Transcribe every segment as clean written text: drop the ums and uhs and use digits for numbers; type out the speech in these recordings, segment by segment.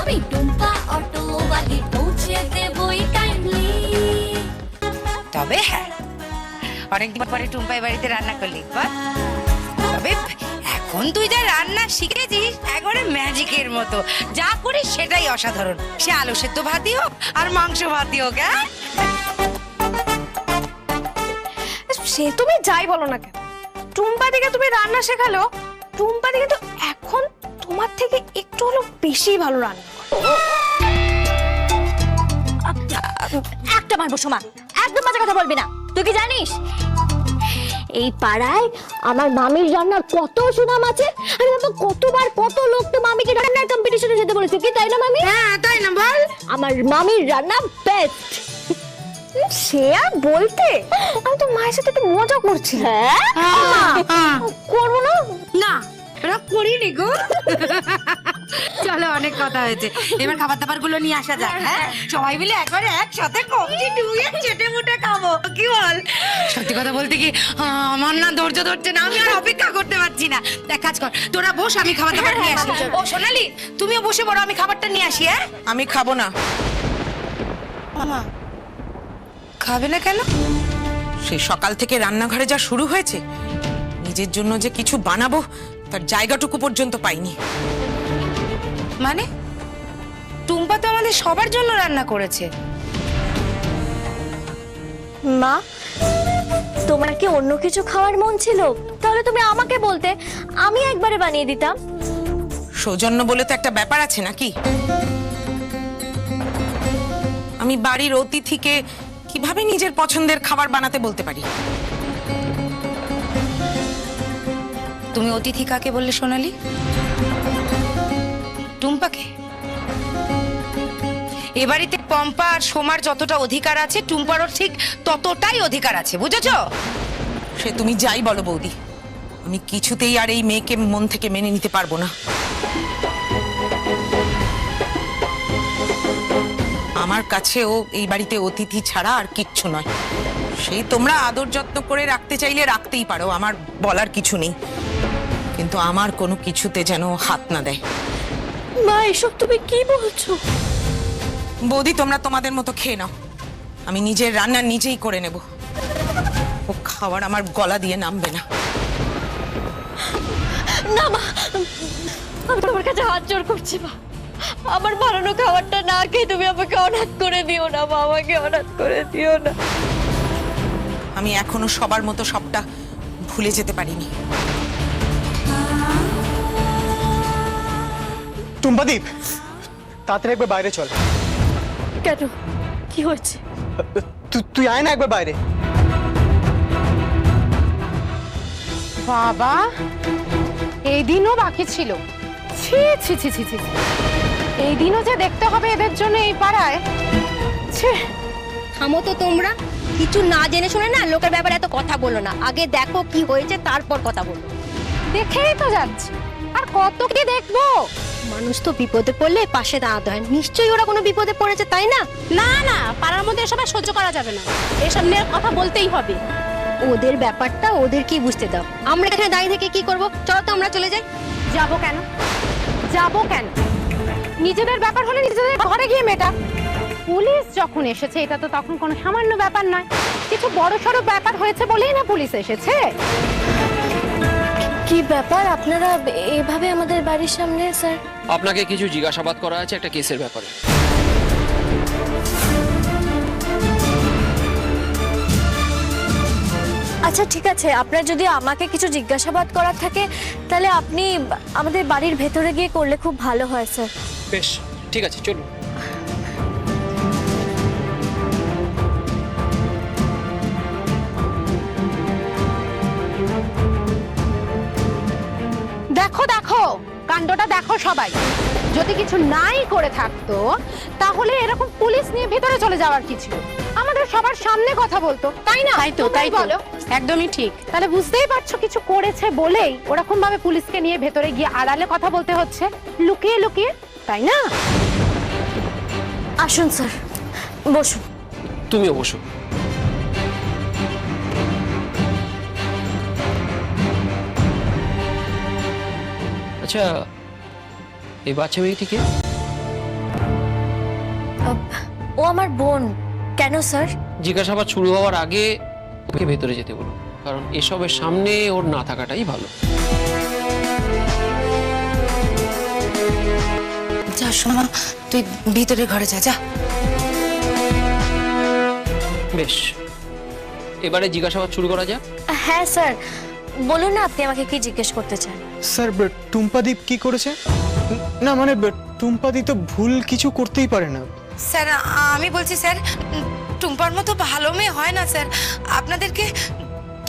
আমি টুম্পা অটোওয়ালি পৌঁছে দেবই টাইমলি। তবে হ্যাঁ, অনেকদিন পরে টুম্পাই বাড়িতে রান্না করলি, বাহ। তবে এখন তুই যা রান্না শিখেছিস একবারে ম্যাজিকের মতো, যা করিস সেটাই অসাধারণ। সে আলু সেদ্ধ ভাতই হোক আর মাংস ভাতই হোক। হ্যাঁ, সে তুমি যাই বলো না কেন, টুম্পা দিকে তুমি রান্না শেখালো, টুম্পা দিকে তো এখন তোমার থেকে একটু হলো বেশি ভালো রান্না করে। একটা মারবো সোমা, একদম বাজে কথা বলবি না। তুই কি জানিস এই পাড়ায় আমার মামির রান্নার কত সুনাম আছে? আরে বাবা, কতবার কত লোক তো মামিকে রান্নার কম্পিটিশনে যেতে বলেছে, কি তাই না মামি? হ্যাঁ তাই না বল। আমার মামির রান্না বেস্ট। সে আর বলতে, আমি তো মায়ের সাথে একটু মজা করছি। হ্যাঁ করবো না? না রাগ করিনি গো। চলো, অনেক কথা হয়েছে, এবার খাবার দাবার গুলো নিয়ে আসা যাক। হ্যাঁ, সবাই মিলে একবারে একসাথে কমটি ডুয়ে চেটে মুটে খাবো, কি বল? সত্যি কথা বলতে কি, আমার না ধৈর্য ধরছে না, আমি আর অপেক্ষা করতে পারছি না। এক কাজ কর, তোরা বস, আমি খাবার দাবার নিয়ে আসি। ও সোনালি, তুমিও বসে পড়ো, আমি খাবারটা নিয়ে আসি। হ্যাঁ, আমি খাবো না। মামা খাবে না কেন? সেই সকাল থেকে রান্নাঘরে যা শুরু হয়েছে, নিজের জন্য যে কিছু বানাবো তার জায়গাটুকু পর্যন্ত পাইনি। মানে টুম্পা তো আমাদের সবার জন্য রান্না করেছে। মা, তোমার কি অন্য কিছু খাওয়ার মন ছিল? তাহলে তুমি আমাকে বলতে, আমি একবারে বানিয়ে দিতাম। সৌজন্য বলে তো একটা ব্যাপার আছে নাকি? আমি বাড়ির অতিথিকে কিভাবে নিজের পছন্দের খাবার বানাতে বলতে পারি? তুমি অতিথি কাকে বললে সোনালি? টুম্পাকে? এ বাড়িতে পম্পা আর সোমার যতটা অধিকার আছে, টুম্পারও ঠিক ততটাই অধিকার আছে, বুঝেছো? সে তুমি যাই বলো বৌদি, আমি কিছুতেই আর এই মেয়েকে মন থেকে মেনে নিতে পারবো না। আমার কাছে ও এই বাড়িতে অতিথি ছাড়া আর কিচ্ছু নয়। সেই তোমরা আদর যত্ন করে রাখতে চাইলে রাখতেই পারো, আমার বলার কিছু নেই, কিন্তু আমার কোনো কিছুতে যেন হাত না দেয়। মা, এসব তুমি কি বলছো? বৌদি, তোমরা তোমাদের মতো খেয়ে নাও, আমি নিজের রান্না নিজেই করে নেব। ও খাবার আমার গলা দিয়ে নামবে না। না মা, আমি তোমার কাছে হাত জোড় করছি মা, আমার বানানো খাবারটা না খেয়ে তুমি আমাকে অনাথ করে দিও না মা, আমাকে অনাথ করে দিও না। আমি এখনো সবার মতো সবটা ভুলে যেতে পারিনি। টুম্পাদীপ, তাড়াতাড়ি একবার বাইরে চল। কেন, কি হয়েছে? তুই আয় না একবার বাইরে। বাবা, এই দিনও বাকি ছিল। ছি ছি ছি ছি ছি, এই দিনও যে দেখতে হবে এদের জন্য এই পাড়ায়। ছি। থামো তো তোমরা, কিছু না জেনে শুনে না লোকের ব্যাপারে এত কথা বলো না। আগে দেখো কি হয়েছে, তারপর কথা বলো। দেখেই তো যাচ্ছি, আর কত কি দেখবো? মানুষ তো বিপদে পড়লে পাশে দাঁড়াতে হয়, নিশ্চয়ই ওরা কোনো বিপদে পড়েছে, তাই না? না না, পাড়ার মধ্যে এসব আর সহ্য করা যাবে না, এসব নিয়ে কথা বলতেই হবে। ওদের ব্যাপারটা ওদেরকেই বুঝতে দাও, আমরা এখানে দাঁড়িয়ে থেকে কি করব? চলো তো আমরা চলে যাই। যাবো কেন? যাবো কেন? নিজেদের ব্যাপার হলে নিজেদের ঘরে গিয়ে মেটা। পুলিশ যখন এসেছে, এটা তো তখন কোনো সামান্য ব্যাপার নয়, কিছু বড়সড় ব্যাপার হয়েছে বলেই না পুলিশ এসেছে। কি ব্যাপার আপনারা এভাবে আমাদের বাড়ির সামনে? স্যার, আপনাকে কিছু জিজ্ঞাসাবাদ করা আছে একটা কেসের ব্যাপারে। আচ্ছা ঠিক আছে, আপনার যদি আমাকে কিছু জিজ্ঞাসাবাদ করার থাকে তাহলে আপনি আমাদের বাড়ির ভেতরে গিয়ে করলে খুব ভালো হয় স্যার। বেশ, ঠিক আছে, চলুন। দেখো দেখো, কাণ্ডটা দেখো সবাই। যদি কিছু নাই করে থাকতো তাহলে এরকম পুলিশ নিয়ে ভেতরে চলে যাওয়ার কি ছিল? আমাদের সবার সামনে কথা বলতো, তাই না? তাই তো বলো, একদমই ঠিক। তাহলে বুঝতেই পারছো কিছু করেছে বলেই ওরকম ভাবে পুলিশকে নিয়ে ভেতরে গিয়ে আড়ালে কথা বলতে হচ্ছে, লুকিয়ে লুকিয়ে, তাই না? আসুন স্যার, বসুন। তুমি অবশ্য। আচ্ছা, এই বাচ্চা মেয়েটিকে? ও আমার বোন। কেন স্যার? জিজ্ঞাসাবাদ শুরু হওয়ার আগে ওকে ভেতরে যেতে বলুন, কারণ এসবের সামনে ওর না থাকাটাই ভালো। যা সোমা, তুই ভিতরে ঘরে যা যা। বেশ, এবারে জিজ্ঞাসাবাদ শুরু করা যাক। হ্যাঁ স্যার, বলুন না আপনি আমাকে কি জিজ্ঞেস করতে চান। স্যার টুম্পাদীপ কি করেছে? না মানে টুম্পাদি তো ভুল কিছু করতেই পারে না। স্যার আমি বলছি স্যার, টুম্পার মতো ভালো মেয়ে হয় না স্যার। আপনাদেরকে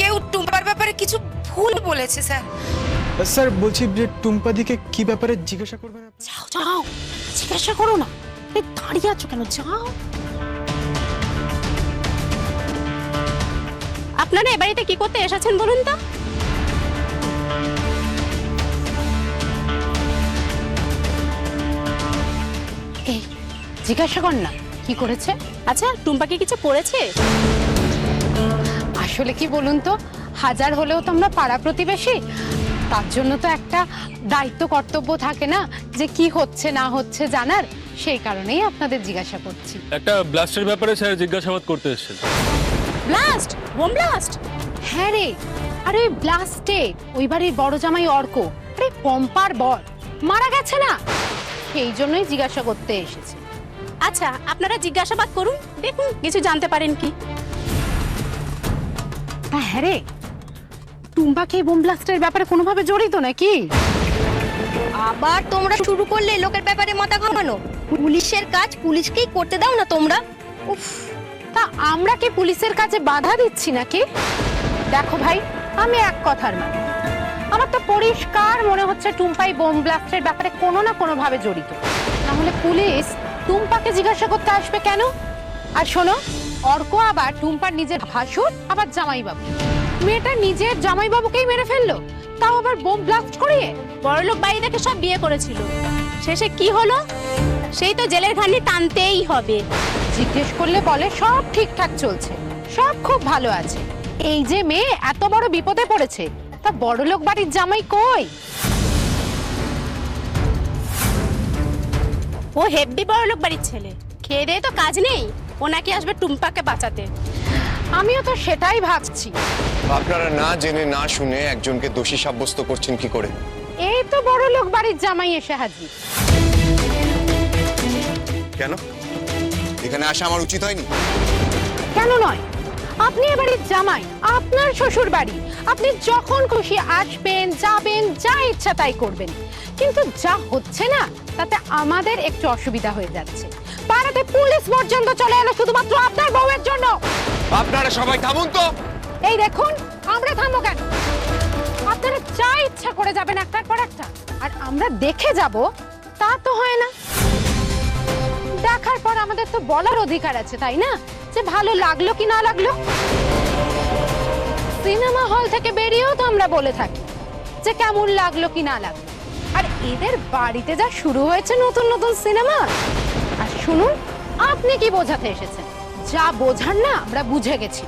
কেউ টুম্পার ব্যাপারে কিছু ভুল বলেছে স্যার। স্যার বলছি যে টুম্পাদিকে কি ব্যাপারে জিজ্ঞাসা করবেন আপনি? যাও যাও, জিজ্ঞাসা করো না। এই দাঁড়িয়ে আছো কেন? যাও। আপনারা এ বাড়িতে কি করতে এসেছেন বলুন তো? এই জিজ্ঞাসা কর না কি করেছে। আচ্ছা, টুম্পাকে কিছু করেছে? আসলে কি বলুন তো, হাজার হলেও তো আমরা পাড়া প্রতিবেশী, তার জন্য তো একটা দায়িত্ব কর্তব্য থাকে না যে কি হচ্ছে না হচ্ছে জানার। সেই কারণেই আপনাদের জিজ্ঞাসা করছি। একটা ব্লাস্টের ব্যাপারে স্যার জিজ্ঞাসাবাদ করতে এসেছেন। ব্লাস্ট? Bomb blast? হ্যাঁ রে, আরে ওই ব্লাস্টে ওই বাড়ির বড় জামাই অর্ক, আরে পম্পার বর মারা গেছে না, সেই জন্যই জিজ্ঞাসা করতে এসেছে। আচ্ছা, আপনারা জিজ্ঞাসাবাদ করুন, দেখুন কিছু জানতে পারেন কি। হ্যাঁ রে, টুম্পা কি বোম ব্লাস্টের ব্যাপারে কোনোভাবে জড়িত নাকি? আবার তোমরা শুরু করলে লোকের ব্যাপারে মাথা ঘামানো। পুলিশের কাজ পুলিশকেই করতে দাও না তোমরা। উফ, তা আমরা কি পুলিশের কাছে বাধা দিচ্ছি নাকি? দেখো ভাই, আমি এক কথার মানে, আমার তো পরিষ্কার মনে হচ্ছে টুম্পাই বোম ব্লাস্টের ব্যাপারে কোনো না কোনো ভাবে জড়িত। না হলে পুলিশ টুম্পাকে জিজ্ঞাসা করতে আসবে কেন? আর শোনো, অর্ক আবার টুম্পার নিজের ভাসুর, আবার জামাইবাবু। মেয়েটা নিজের জামাইবাবুকেই মেরে ফেললো, তাও আবার বোম ব্লাস্ট করিয়ে। বড়লোক বাড়ি থেকে সব বিয়ে করেছিল, শেষে কি হলো? সেই তো জেলের ঘানি টানতেই হবে। জিজ্ঞেস করলে বলে সব ঠিকঠাক চলছে, সব খুব ভালো আছে। এই যে মেয়ে এত বড় বিপদে পড়েছে, তা বড়লোক বাড়ির জামাই কই? ও হেব্বি বড়লোক বাড়ির ছেলে, খেয়ে দিয়ে তো কাজ নেই, ও নাকি আসবে টুম্পাকে বাঁচাতে। আমিও তো সেটাই ভাবছি। আপনারা না জেনে না শুনে একজনকে দোষী সাব্যস্ত করছেন কি করে? এই তো বড়লোক বাড়ির জামাই এসে হাজির। কেন এখানে আসা আমার উচিত হয়নি? কেন নয়? আপনি এ বাড়ির জামাই, আপনার শ্বশুর বাড়ি, আপনি যখন খুশি আসবেন, যাবেন, যা ইচ্ছা তাই করবেন। কিন্তু যা হচ্ছে না, তাতে আমাদের একটু অসুবিধা হয়ে যাচ্ছে। পাড়াতে পুলিশ পর্যন্ত চলে এলো শুধুমাত্র আপনার বউয়ের জন্য। আপনারা সবাই থামুন তো। এই দেখুন, আমরা থামবো কেন? আপনারা যা ইচ্ছা করে যাবেন একটার পর একটা, আর আমরা দেখে যাব তা তো হয় না। দেখার পর আমাদের তো বলার অধিকার আছে, তাই না? যে ভালো লাগলো কি না লাগলো। সিনেমা হল থেকে বেরিয়েও তো আমরা বলে থাকি যে কেমন লাগলো কি না লাগলো। আর এদের বাড়িতে যা শুরু হয়েছে নতুন নতুন সিনেমা। আর শুনুন, আপনি কি বোঝাতে এসেছেন? যা বোঝার না আমরা বুঝে গেছি।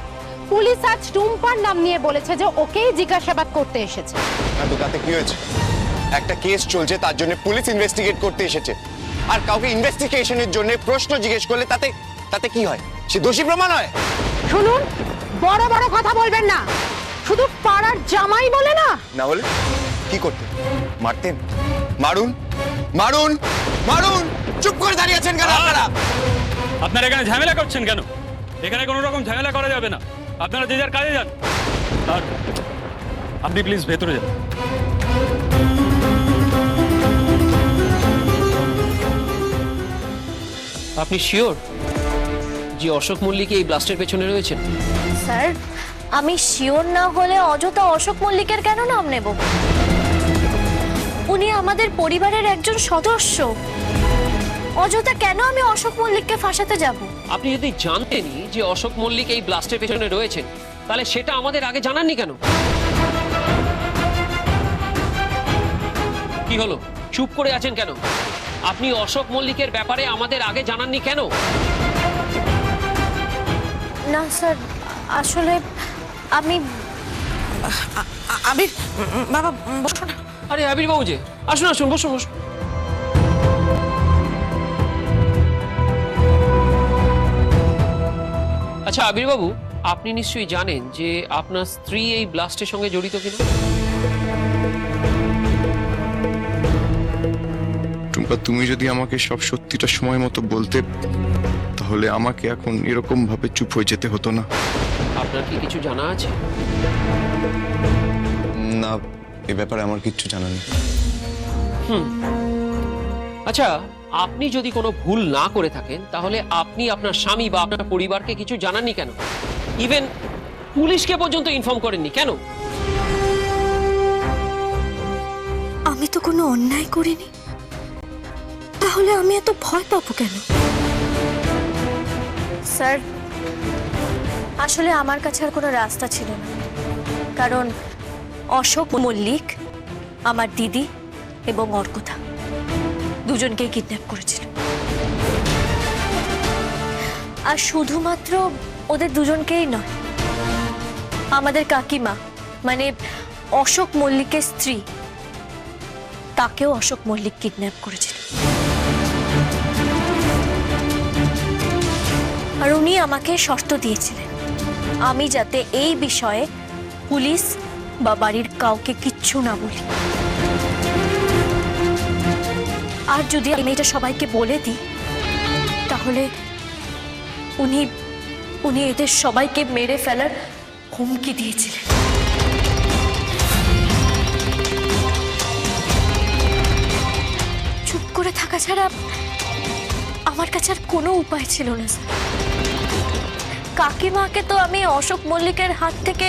পুলিশ আজ টুম্পার নাম নিয়ে বলেছে যে ওকেই জিজ্ঞাসাবাদ করতে এসেছে। না তো তাতে কি হয়েছে? একটা কেস চলছে, তার জন্য পুলিশ ইনভেস্টিগেট করতে এসেছে। আর কাউকে ইনভেস্টিগেশনের জন্য প্রশ্ন জিজ্ঞেস করলে তাতে তাতে কি হয়? সে দোষী প্রমাণ হয়? শুনুন, বড় বড় কথা বলবেন না। শুধু পাড়ার জামাই বলে না। না হলে কি করতেন? মারতেন? মারুন, মারুন, মারুন। চুপ করে দাঁড়িয়ে আছেন কেন আপনারা? আপনারা এখানে ঝামেলা করছেন কেন? এখানে কোনো রকম ঝামেলা করা যাবে না। আপনারা যে যার কাজে যান। আর আপনি প্লিজ ভেতরে যান। আপনি শিওর যে অশোক মল্লিক এই ব্লাস্টের পেছনে রয়েছেন? স্যার, আমি শিওর না হলে অযথা অশোক মল্লিকের কেন নাম নেব? উনি আমাদের পরিবারের একজন সদস্য। অযথা কেন আমি অশোক মল্লিককে ফাঁসাতে যাব? আপনি যদি জানতেনই যে অশোক মল্লিক এই ব্লাস্টের পেছনে রয়েছেন, তাহলে সেটা আমাদের আগে জানাননি কেন? কি হলো, চুপ করে আছেন কেন? আপনি অশোক মল্লিকের ব্যাপারে আমাদের আগে জানাননি কেন? না স্যার, আসলে আমি আবির বাবা বসো না। আরে আবির বাবু যে, আসুন আসুন, বসুন বসুন। আচ্ছা আবির্বাবু, আপনি নিশ্চয়ই জানেন যে আপনার স্ত্রী এই ব্লাস্টের সঙ্গে জড়িত কিনা? টুম্পা, তুমি যদি আমাকে সব সত্যিটা সময় মতো বলতে, তাহলে আমাকে এখন এরকম ভাবে চুপ হয়ে যেতে হতো না। আপনার কি কিছু জানা আছে? না, এ ব্যাপারে আমার কিচ্ছু জানা নেই। আচ্ছা, আপনি যদি কোনো ভুল না করে থাকেন তাহলে আপনি আপনার স্বামী বা আপনার পরিবারকে কিছু জানাননি কেন? ইভেন পুলিশকে পর্যন্ত ইনফর্ম করেননি কেন? আমি তো কোনো অন্যায় করিনি, তাহলে আমি এত ভয় পাবো কেন? স্যার, আসলে আমার কাছে আর কোনো রাস্তা ছিল না, কারণ অশোক মল্লিক আমার দিদি এবং অর্কদা দুজনকেই কিডন্যাপ করেছিল। আর শুধুমাত্র ওদের দুজনকেই নয়, আমাদের কাকিমা মানে অশোক মল্লিকের স্ত্রী, তাকেও অশোক মল্লিক কিডন্যাপ করেছিল। আর উনি আমাকে শর্ত দিয়েছিলেন আমি যাতে এই বিষয়ে পুলিশ বা বাড়ির কাউকে কিচ্ছু না বলি। আর যদি আমি এটা সবাইকে বলে দিই তাহলে উনি এদের সবাইকে মেরে ফেলার হুমকি দিয়েছিলেন। চুপ করে থাকা ছাড়া আমার কাছে আর কোনো উপায় ছিল না স্যার। কাকিমাকে তো আমি অশোক মল্লিকের হাত থেকে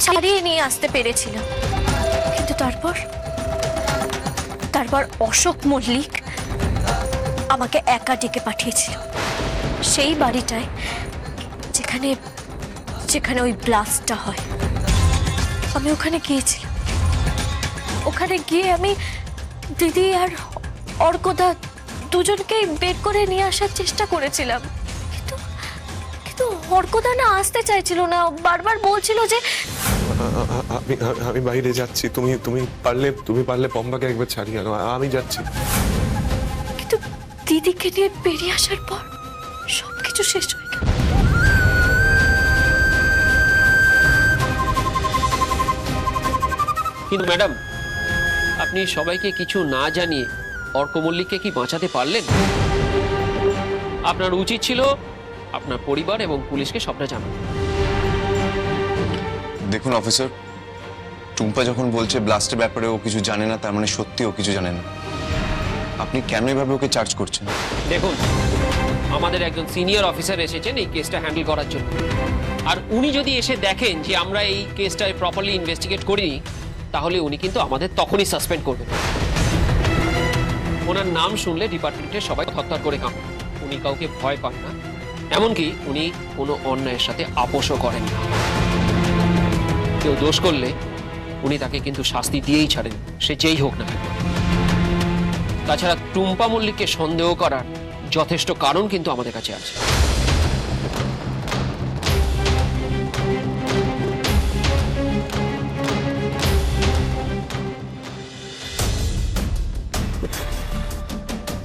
ছাড়িয়ে নিয়ে আসতে পেরেছিলাম, কিন্তু তারপর অশোক মল্লিক আমাকে একা ডেকে পাঠিয়েছিল সেই বাড়িটায় যেখানে ওই ব্লাস্টটা হয়। আমি ওখানে গিয়েছিলাম। ওখানে গিয়ে আমি দিদি আর অর্কদা দুজনকেই বের করে নিয়ে আসার চেষ্টা করেছিলাম, কিন্তু অর্কদা না আসতে চাইছিল না, বারবার বলছিল যে আমি বাইরে যাচ্ছি, তুমি পারলে পম্পাকে একবার ছাড়িয়ে আনো, আমি যাচ্ছি। কিন্তু দিদিকে নিয়ে বেরিয়ে আসার পর সবকিছু শেষ হয়ে গেল। কিন্তু ম্যাডাম, আপনি সবাইকে কিছু না জানিয়ে অর্ক মল্লিককে কি বাঁচাতে পারলেন? আপনার উচিত ছিল আপনার পরিবার এবং পুলিশকে সবটা জানানো। দেখুন অফিসার, টুম্পা যখন বলছে ব্লাস্টের ব্যাপারে ও কিছু জানে না, তার মানে সত্যি ও কিছু জানে না। আপনি কেন এভাবে ওকে চার্জ করছেন? দেখুন, আমাদের একজন সিনিয়র অফিসার এসেছেন এই কেসটা হ্যান্ডেল করার জন্য, আর উনি যদি এসে দেখেন যে আমরা এই কেসটা প্রপারলি ইনভেস্টিগেট করিনি, তাহলে উনি কিন্তু আমাদের তখনই সাসপেন্ড করবেন। ওনার নাম শুনলে ডিপার্টমেন্টের সবাই থরথর করে কাঁপে। উনি কাউকে ভয় পান না, এমনকি উনি কোনো অন্যায়ের সাথে আপোষও করেন না। কেউ দোষ করলে উনি তাকে কিন্তু শাস্তি দিয়েই ছাড়েন, সে যেই হোক না কেন। তাছাড়া টুম্পা মল্লিককে সন্দেহ করার যথেষ্ট কারণ কিন্তু আমাদের কাছে আছে।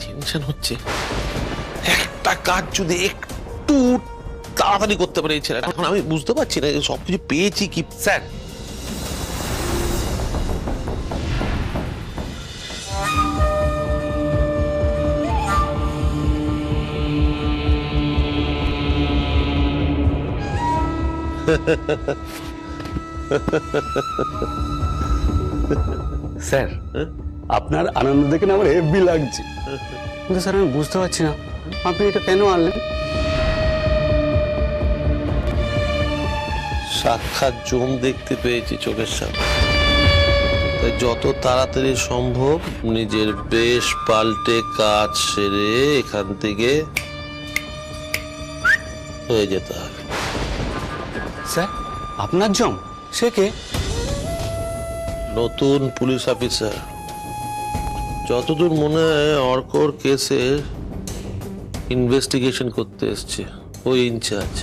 টেনশন হচ্ছে, একটা কাজ যদি একটু তাড়াতাড়ি করতে পারে এই ছেলেটা। এখন আমি বুঝতে পারছি না সবকিছু পেয়েছি কি। স্যার, স্যার, আপনার আনন্দ দেখে না আমার হেব্বি লাগছে, কিন্তু স্যার আমি বুঝতে পারছি না আপনি এটা কেন আনলেন। সাক্ষাৎ জম দেখতে পেয়েছি চোখের সামনে, তাই যত তাড়াতাড়ি সম্ভব নিজের বেশ পাল্টে কাজ সেরে এখান থেকে হয়ে যেতে হবে। স্যার, আপনার জম? সে কে? নতুন পুলিশ অফিসার, যতদূর মনে হয় অর্কর কেসের ইনভেস্টিগেশন করতে এসছে ওই ইনচার্জ।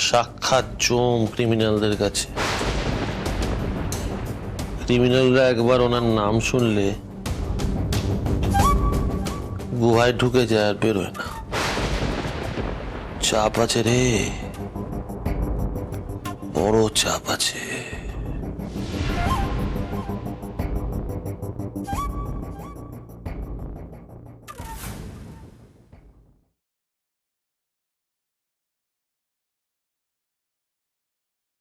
সাক্ষাৎ জম ক্রিমিনালদের কাছে। ক্রিমিনালরা একবার ওনার নাম শুনলে গুহায় ঢুকে যায় আর বেরোয় না। চাপ আছে রে, বড় চাপ আছে।